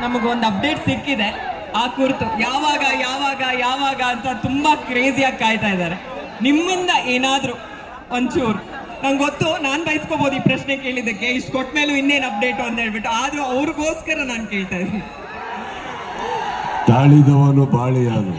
ನಮಗೊಂದು ಅಪ್ಡೇಟ್ ಸಿಕ್ಕಿದೆ. ಆ ಕುರಿತು ಯಾವಾಗ ಯಾವಾಗ ಯಾವಾಗ ಅಂತ ತುಂಬಾ ಕ್ರೇಜಿಯಾಗಿ ಕಾಯ್ತಾ ಇದ್ದಾರೆ. ನಿಮ್ಮಿಂದ ಏನಾದರೂ ಒಂಚೂರು, ನಂಗೆ ಗೊತ್ತು ನಾನು ಬಯಸ್ಕೋಬೋದು ಈ ಪ್ರಶ್ನೆ ಕೇಳಿದ್ದಕ್ಕೆ, ಇಷ್ಟು ಕೊಟ್ಟ ಮೇಲೂ ಇನ್ನೇನು ಅಪ್ಡೇಟು ಅಂತ ಹೇಳ್ಬಿಟ್ಟು, ಆದರೂ ಅವ್ರಿಗೋಸ್ಕರ ನಾನು ಕೇಳ್ತಾ ಇದ್ದೀನಿ. ತಾಳಿದವನು ಬಾಳಿಯಾನು.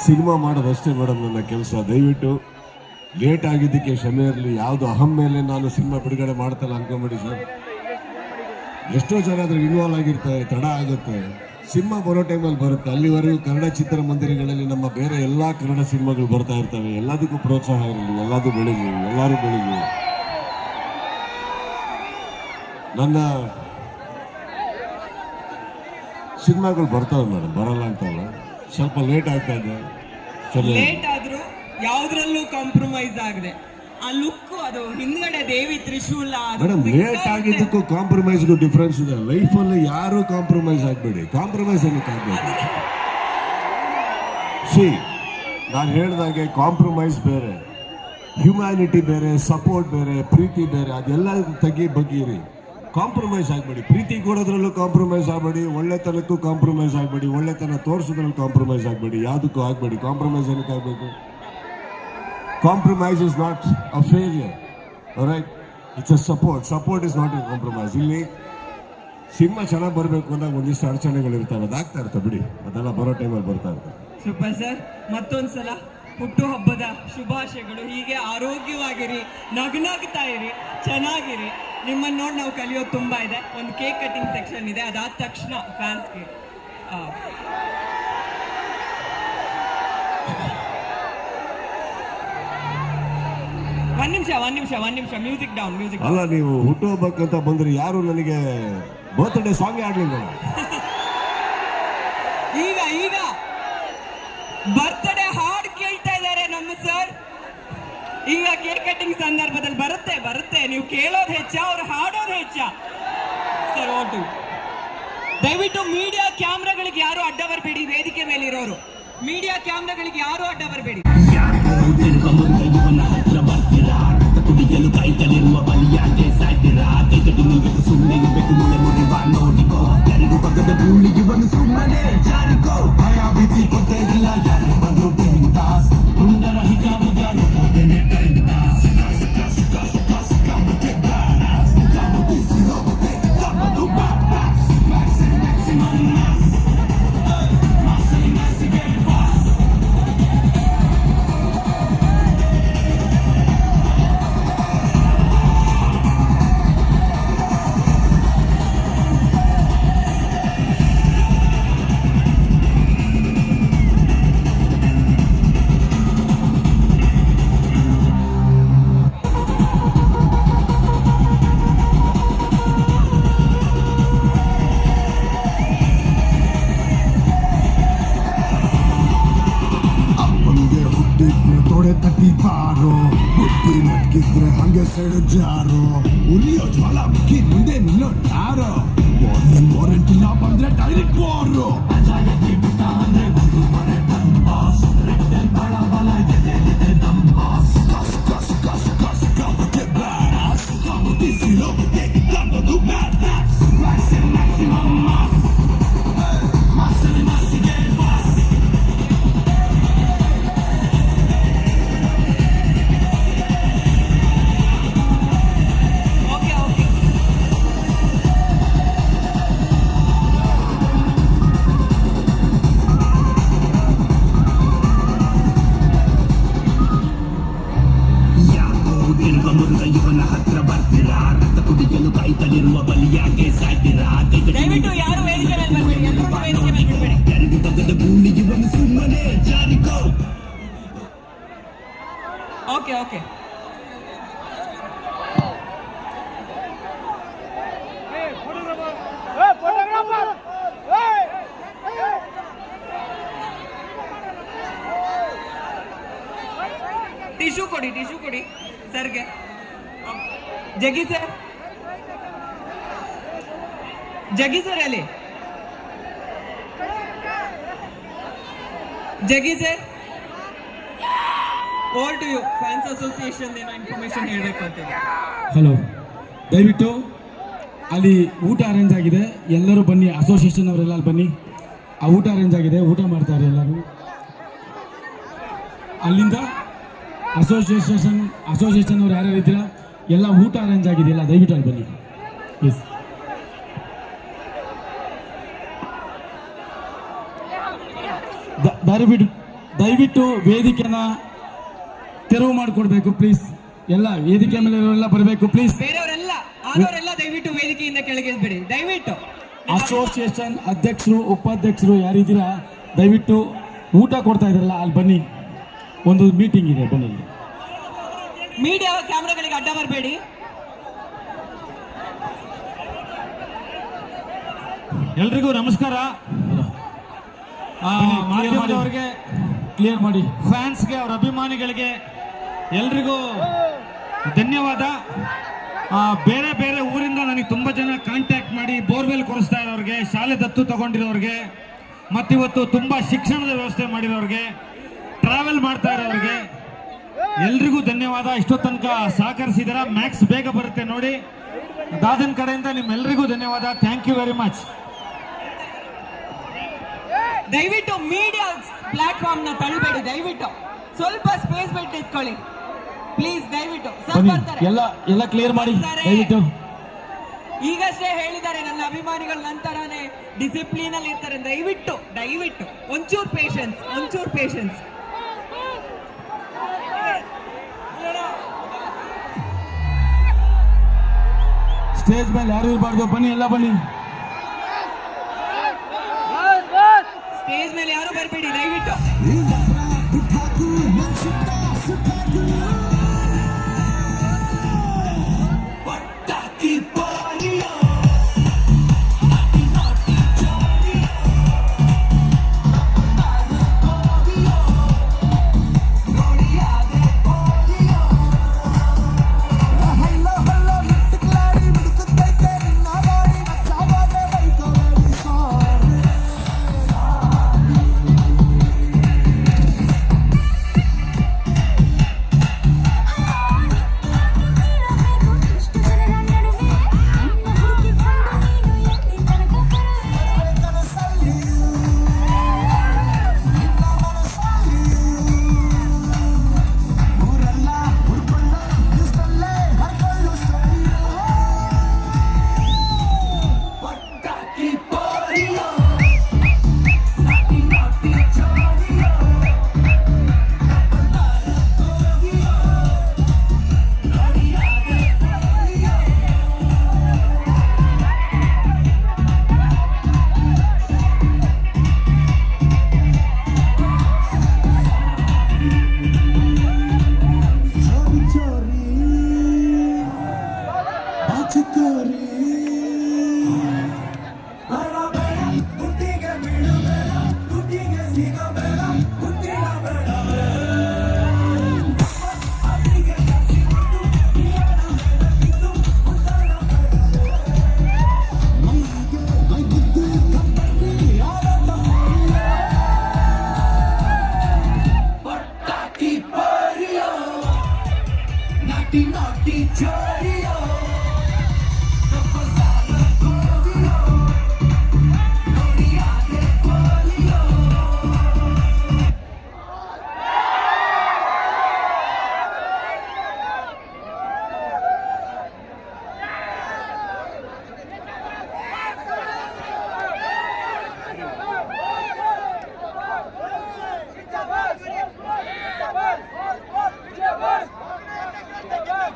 ಸಿನಿಮಾ ಮಾಡೋದಷ್ಟೇ ಮೇಡಮ್ ನನ್ನ ಕೆಲಸ. ದಯವಿಟ್ಟು ಲೇಟ್ ಆಗಿದ್ದಕ್ಕೆ ಕ್ಷಮೆ ಇರಲಿ. ಯಾವುದು ಅಹಂ ಮೇಲೆ ನಾನು ಸಿನಿಮಾ ಬಿಡುಗಡೆ ಮಾಡ್ತಲ್ಲ ಅನ್ಕೊಂಬಿಡಿ ಸರ್. ಎಷ್ಟೋ ಜನ ಅದ್ರ ಇನ್ವಾಲ್ವ್ ಆಗಿರ್ತಾರೆ, ತಡ ಆಗುತ್ತೆ. ಸಿನಿಮಾ ಬರೋ ಟೈಮಲ್ಲಿ ಬರುತ್ತೆ. ಅಲ್ಲಿವರೆಗೂ ಕನ್ನಡ ಚಿತ್ರಮಂದಿರಗಳಲ್ಲಿ ನಮ್ಮ ಬೇರೆ ಎಲ್ಲ ಕನ್ನಡ ಸಿನಿಮಾಗಳು ಬರ್ತಾ ಇರ್ತವೆ. ಎಲ್ಲದಕ್ಕೂ ಪ್ರೋತ್ಸಾಹ ಇರಲಿ, ಎಲ್ಲದೂ ಬೆಳೀಲಿ, ಎಲ್ಲರೂ ಬೆಳೀಲಿ. ನನ್ನ ಸಿನಿಮಾಗಳು ಬರ್ತವೆ ಮೇಡಮ್, ಬರಲ್ಲ ಅಂತಲ್ಲ. ಸ್ವಲ್ಪ ಲೇಟ್ ಆಗ್ತಾ ಇದೆ. ಲೇಟ್ ಆದ್ರೂ ಯಾವ್ದ್ರಲ್ಲೂ ಕಾಂಪ್ರಮೈಸ್ ಆಗದೆ ಆ ಲುಕ್, ಅದು ಹಿಂದ್ಗಡೆ ದೇವಿ ತ್ರಿಶೂಲ. ಮೇಡಮ್, ಲೇಟ್ ಆಗಿದ್ದಕ್ಕೂ ಕಾಂಪ್ರಮೈಸ್ಗೂ ಡಿಫ್ರೆನ್ಸ್ ಇದೆ. ಲೈಫಲ್ಲಿ ಯಾರು ಕಾಂಪ್ರಮೈಸ್ ಆಗಬೇಡಿ. ಕಾಂಪ್ರಮೈಸ್ ಏನಕ್ಕೆ ಆಗಬೇಕು? ನಾನು ಹೇಳ್ದಾಗೆ ಕಾಂಪ್ರಮೈಸ್ ಬೇರೆ, ಹ್ಯುಮ್ಯಾನಿಟಿ ಬೇರೆ, ಸಪೋರ್ಟ್ ಬೇರೆ, ಪ್ರೀತಿ ಬೇರೆ. ಅದೆಲ್ಲ ಬಗ್ಗಿರಿ. ಕಾಂಪ್ರಮೈಸ್ ಆಗಬೇಡಿ. ಪ್ರೀತಿ ಕೊಡೋದ್ರಲ್ಲೂ ಕಾಂಪ್ರಮೈಸ್ ಆಗಬೇಡಿ, ಒಳ್ಳೆತನಕ್ಕೂ ಕಾಂಪ್ರಮೈಸ್ ಆಗಬೇಡಿ, ಒಳ್ಳೆತನ ತೋರಿಸೋದ್ರಲ್ಲಿ ಕಾಂಪ್ರಮೈಸ್ ಆಗಬೇಡಿ. ಯಾವುದಕ್ಕೂ ಆಗಬೇಡಿ. ಕಾಂಪ್ರಮೈಸ್ ಏನಕ್ಕೆ ಆಗಬೇಕು? Compromise is not a failure, right? It's a support. Support is not A compromise. ಇಲ್ಲಿ ಸಿನಿಮಾ ಚೆನ್ನಾಗಿ ಬರಬೇಕು ಅಂದಾಗ ಒಂದಿಷ್ಟು ಅಡಚಣೆಗಳು ಇರ್ತವೆ, ಅದಾಗ್ತಾ ಇರ್ತವೆ ಬಿಡಿ. ಅದೆಲ್ಲ ಬರೋ ಟೈಮಲ್ಲಿ ಬರ್ತಾ ಇರ್ತವೆ. ಸೂಪರ್ ಸರ್, ಮತ್ತೊಂದ್ಸಲ ಹುಟ್ಟುಹಬ್ಬದ ಶುಭಾಶಯಗಳು. ಹೀಗೆ ಆರೋಗ್ಯವಾಗಿರಿ, ನಗ್ನಗ್ತಾ ಇರಿ, ಚೆನ್ನಾಗಿರಿ. ನಿಮ್ಮನ್ನು ನೋಡಿ ನಾವು ಕಲಿಯೋದು ತುಂಬ ಇದೆ. ಒಂದು ಕೇಕ್ ಕಟಿಂಗ್ ಸೆಕ್ಷನ್ ಇದೆ, ಅದಾದ ತಕ್ಷಣ ಫ್ಯಾನ್ಸ್ಗೆ ಒಂದ್ ನಿಮಿಷ ಮ್ಯೂಸಿಕ್ ಡೌನ್. ಅಲ್ಲ, ನೀವು ಹುಟ್ಟುಹಬ್ಬಕ್ಕಂತ ಬಂದ್ರೆ ಯಾರು ನನಗೆ ಬರ್ತ್ಡೇ ಸಾಂಗ್ ಆಡ್ಲಿಲ್ಲ. ಈಗ ಬರ್ತ್ಡೇ ಹಾಡು ಕೇಳ್ತಾ ಇದ್ದಾರೆ ನಮ್ಮ ಸರ್. ಈಗ ಕೇಕ್ ಕಟಿಂಗ್ ಸಂದರ್ಭದಲ್ಲಿ ಬರುತ್ತೆ. ನೀವು ಕೇಳೋದು ಹೆಚ್ಚ, ಅವ್ರು ಹಾಡೋದು ಹೆಚ್ಚ. ಸರ್ ಓಟು, ದಯವಿಟ್ಟು ಮೀಡಿಯಾ ಕ್ಯಾಮ್ರಾಗಳಿಗೆ ಯಾರು ಅಡ್ಡ ಬರಬೇಡಿ. ವೇದಿಕೆ ಮೇಲೆ ಇರೋರು ಮೀಡಿಯಾ ಕ್ಯಾಮ್ರಾಗಳಿಗೆ ಯಾರು ಅಡ್ಡ ಬರಬೇಡಿ. ಕುಡಿಯಲು ಕಾಯ್ತಲಿರುವ ಬಲಿಯಾಗೆ ಸಾಯ್ತೀರಾ? ಕೈಗಟ್ಟು ನಿಲ್ಬೇಕು, ಸುಮ್ಮನೆ ಇರ್ಬೇಕು, ಮುಳೆ ಮುರಿವ ನೋಡಿಕೋ. ಯಾರಿಗೂ ಬಗ್ಗದ ಗೂಳಿ ಇವನು ಸುಮ್ಮನೆ ಜಾರಿಕೋ. ಭಯ ಭೀತಿ ಕೊಟ್ಟೇ ಇಲ್ಲ, ಯಾರು ಬಂದ್ರು ಬಿಂದಾಸ್. ಗುಂಡರ ಹಿಗಾಮುಗಾರು ಹೋಗನೆ ಟೈಮ್ದಾಸ್. ನಟ್ಕಿದ್ರೆ ಹಂಗೆ ಸೈಡ್ ಜಾರೋ. ಉರಿಯೋ ಜ್ವಾಲ ಮುಕ್ಕಿ ಮುಂದೆ ನಿಲ್ಲೋ ಯಾರೋ. ವಾರಂಟ್ ಇಲ್ಲ ಬಂದ್ರೆ ಡೈರೆಕ್ಟ್ ವಾರು. ಇವನ ಹತ್ರ ಬರ್ತೀರಾ? ರಕ್ತ ಕುಡಿಯಲು ಕಾಯ್ತಲಿರುವ ಬಲಿಯಾಗೆ ಸಾಯ್ತೀರಾ? ದಯವಿಟ್ಟು ಯಾರು ವೇದಿಕೆ ಮೇಲೆ ಬರಬೇಡಿ. ಯಾರಿಗೂ ಬಗ್ಗದ ಗೂಳಿ ಇವನು ಸುಮ್ಮನೆ ಜಾರಿಕೋ. ಓಕೆ ಟಿಶ್ಯೂ ಕೊಡಿ ಸರ್ಗೆ. ಜಗ್ಗಿ ಸರ್ ಅಲ್ಲಿ Jaggi sir over to you. Fans association ಏನೋ ಇನ್ಫಾರ್ಮೇಶನ್ ಹೇಳಬೇಕು ಅಂತೀನಿ. ಹಲೋ, ದಯವಿಟ್ಟು ಅಲ್ಲಿ ಊಟ ಅರೇಂಜ್ ಆಗಿದೆ, ಎಲ್ಲರೂ ಬನ್ನಿ. ಅಸೋಸಿಯೇಷನ್ ಅವರೆಲ್ಲ ಬನ್ನಿ, ಆ ಊಟ ಅರೇಂಜ್ ಆಗಿದೆ, ಊಟ ಮಾಡ್ತಾರೆ ಎಲ್ಲರೂ. ಅಲ್ಲಿಂದ ಅಸೋಸಿಯೇಷನ್ ಅವ್ರು ಯಾರ್ಯಾರು ಇದ್ದೀರಾ ಎಲ್ಲ ಊಟ ಅರೇಂಜ್ ಆಗಿದೆಯಲ್ಲ, ದಯವಿಟ್ಟು ಅಲ್ಲಿ ಬನ್ನಿ ಪ್ಲೀಸ್. ದಯವಿಟ್ಟು ವೇದಿಕೆನ ತೆರವು ಮಾಡಿಕೊಡ್ಬೇಕು ಪ್ಲೀಸ್. ಎಲ್ಲ ವೇದಿಕೆ ಮೇಲೆ ಎಲ್ಲ ಬರಬೇಕು ಪ್ಲೀಸ್. ಬೇರೆಯವರೆಲ್ಲ ಆದವರೆಲ್ಲ ದಯವಿಟ್ಟು ವೇದಿಕೆಯಿಂದ ಕೆಳಗೆ ಇಳಿದ್ಬಿಡಿ ದಯವಿಟ್ಟು. ಅಸೋಸಿಯೇಷನ್ ಅಧ್ಯಕ್ಷರು ಉಪಾಧ್ಯಕ್ಷರು ಯಾರಿದ್ದೀರಾ ದಯವಿಟ್ಟು ಊಟ ಕೊಡ್ತಾ ಇದ್ರಲ್ಲ ಅಲ್ಲಿ ಬನ್ನಿ, ಒಂದು ಮೀಟಿಂಗ್ ಇದೆ ಬನ್ನಿ. ಮೀಡಿಯಾ ಕ್ಯಾಮ್ರಾಗಳಿಗೆ ಅಡ್ಡ ಬರಬೇಡಿ. ಎಲ್ರಿಗೂ ನಮಸ್ಕಾರ. ಮಾಧ್ಯಮದವರಿಗೆ, ಕ್ಲಿಯರ್ ಮಾಡಿ, ಫ್ಯಾನ್ಸ್ಗೆ, ಅವರ ಅಭಿಮಾನಿಗಳಿಗೆ ಎಲ್ರಿಗೂ ಧನ್ಯವಾದ. ಬೇರೆ ಬೇರೆ ಊರಿಂದ ನನಗೆ ತುಂಬ ಜನ ಕಾಂಟ್ಯಾಕ್ಟ್ ಮಾಡಿ ಬೋರ್ವೆಲ್ ಕೊಡಿಸ್ತಾ ಇರೋರಿಗೆ, ಶಾಲೆ ದತ್ತು ತಗೊಂಡಿರೋರಿಗೆ, ಮತ್ತಿವತ್ತು ತುಂಬ ಶಿಕ್ಷಣದ ವ್ಯವಸ್ಥೆ ಮಾಡಿರೋರಿಗೆ, ಟ್ರಾವೆಲ್ ಮಾಡ್ತಾ ಇರೋರಿಗೆ ಎಲ್ರಿಗೂ ಧನ್ಯವಾದ. ಇಷ್ಟೋ ತನಕ ಸಹಕರಿಸಿದಾರ. ಮ್ಯಾಕ್ಸ್ ಬೇಗ ಬರುತ್ತೆ ನೋಡಿ. ದಾದನ್ ಕಡೆಯಿಂದ ನಿಮ್ಮೆಲ್ಲರಿಗೂ ಧನ್ಯವಾದ. Thank you very much. ದಯವಿಟ್ಟು ಮೀಡಿಯಾ ಪ್ಲಾಟ್ಫಾರ್ಮ್ ನ ತಳ್ಳಬೇಡಿ. ದಯವಿಟ್ಟು ಸ್ವಲ್ಪ ಸ್ಪೇಸ್ ಬಿಟ್ಟು ಇಟ್ಕೊಳ್ಳಿ ಪ್ಲೀಸ್. ದಯವಿಟ್ಟು ಬನ್ನಿ, ಎಲ್ಲ ಕ್ಲಿಯರ್ ಮಾಡಿ ದಯವಿಟ್ಟು. ಈಗಷ್ಟೇ ಹೇಳಿದ್ದಾರೆ ನನ್ನ ಅಭಿಮಾನಿಗಳ ನಂತರನೇ ಡಿಸಿಪ್ಲಿನ್ ಅಲ್ಲಿ ಇರ್ತಾರೆ. ದಯವಿಟ್ಟು ಒಂಚೂರು ಪೇಷನ್ಸ್. ಸ್ಟೇಜ್ ಮೇಲೆ ಯಾರು ಇರಬಾರ್ದು, ಬನ್ನಿ ಎಲ್ಲ ಬನ್ನಿ. ಸ್ಟೇಜ್ ಮೇಲೆ ಯಾರು ಬರಬೇಡಿ ದಯವಿಟ್ಟು.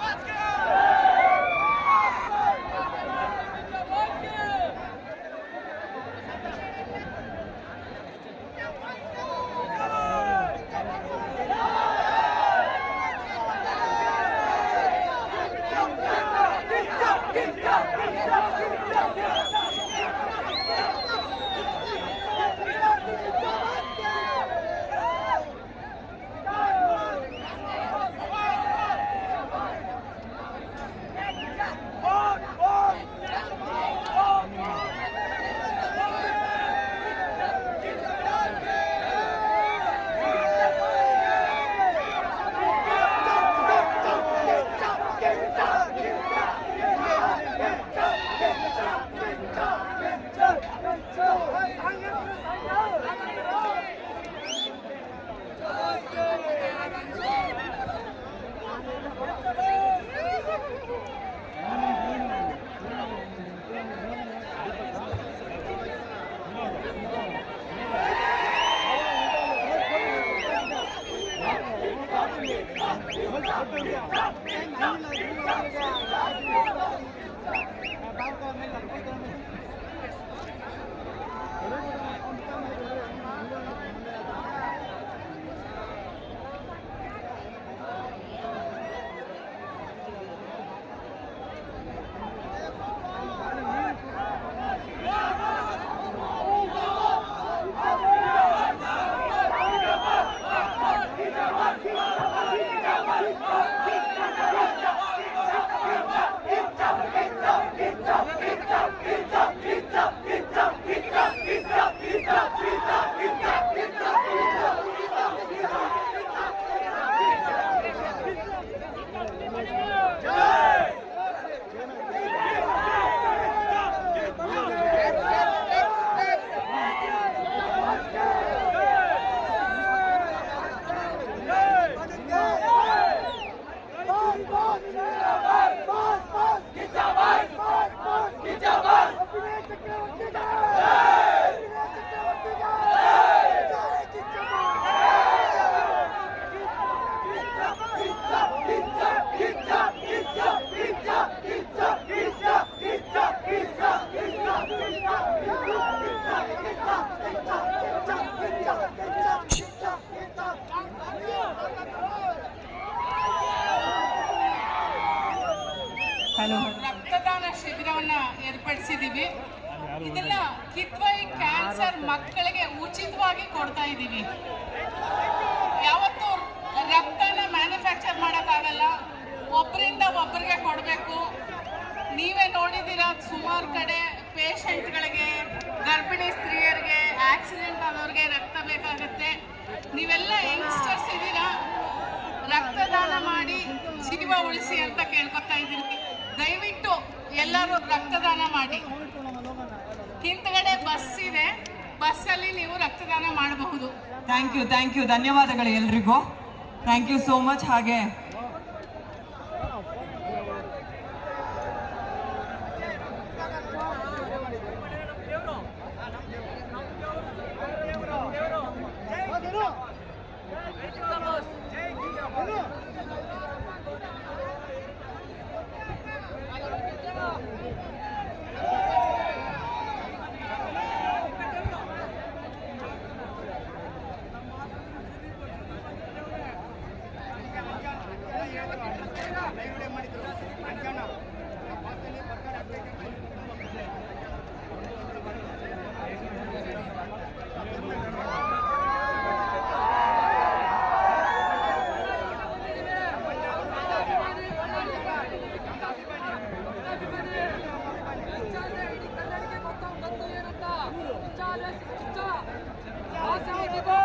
Let's go! ರಕ್ತದಾನ ಶಿಬಿರವನ್ನ ಏರ್ಪಡಿಸಿದೀವಿ. ಇದನ್ನ ಕಿದ್ವೈ ಕ್ಯಾನ್ಸರ್ ಮಕ್ಕಳಿಗೆ ಉಚಿತವಾಗಿ ಕೊಡ್ತಾ ಇದ್ದೀವಿ. ಯಾವತ್ತೂ ರಕ್ತನ ಮ್ಯಾನುಫ್ಯಾಕ್ಚರ್ ಮಾಡೋಕ್ಕಾಗಲ್ಲ, ಒಬ್ಬರಿಂದ ಒಬ್ಬರಿಗೆ ಕೊಡಬೇಕು. ನೀವೇ ನೋಡಿದ್ದೀರಾ, ಸುಮಾರು ಕಡೆ ಪೇಷಂಟ್ಗಳಿಗೆ, ಗರ್ಭಿಣಿ ಸ್ತ್ರೀಯರಿಗೆ, ಆಕ್ಸಿಡೆಂಟ್ ಆದವ್ರಿಗೆ ರಕ್ತ ಬೇಕಾಗುತ್ತೆ. ನೀವೆಲ್ಲ ಯಂಗ್ಸ್ಟರ್ಸ್ ಇದ್ದೀರಾ, ರಕ್ತದಾನ ಮಾಡಿ ಜೀವ ಉಳಿಸಿ ಅಂತ ಕೇಳ್ಕೊತಾ ಇದ್ದೀವಿ. ದಯವಿಟ್ಟು ಎಲ್ಲರೂ ರಕ್ತದಾನ ಮಾಡಿ. ಹಿಂದ್ಗಡೆ ಬಸ್ ಇದೆ, ಬಸ್ಸಲ್ಲಿ ನೀವು ರಕ್ತದಾನ ಮಾಡಬಹುದು. ಥ್ಯಾಂಕ್ ಯು, ಧನ್ಯವಾದಗಳು ಎಲ್ರಿಗೂ. Thank you so much. ಹಾಗೆ Awesome.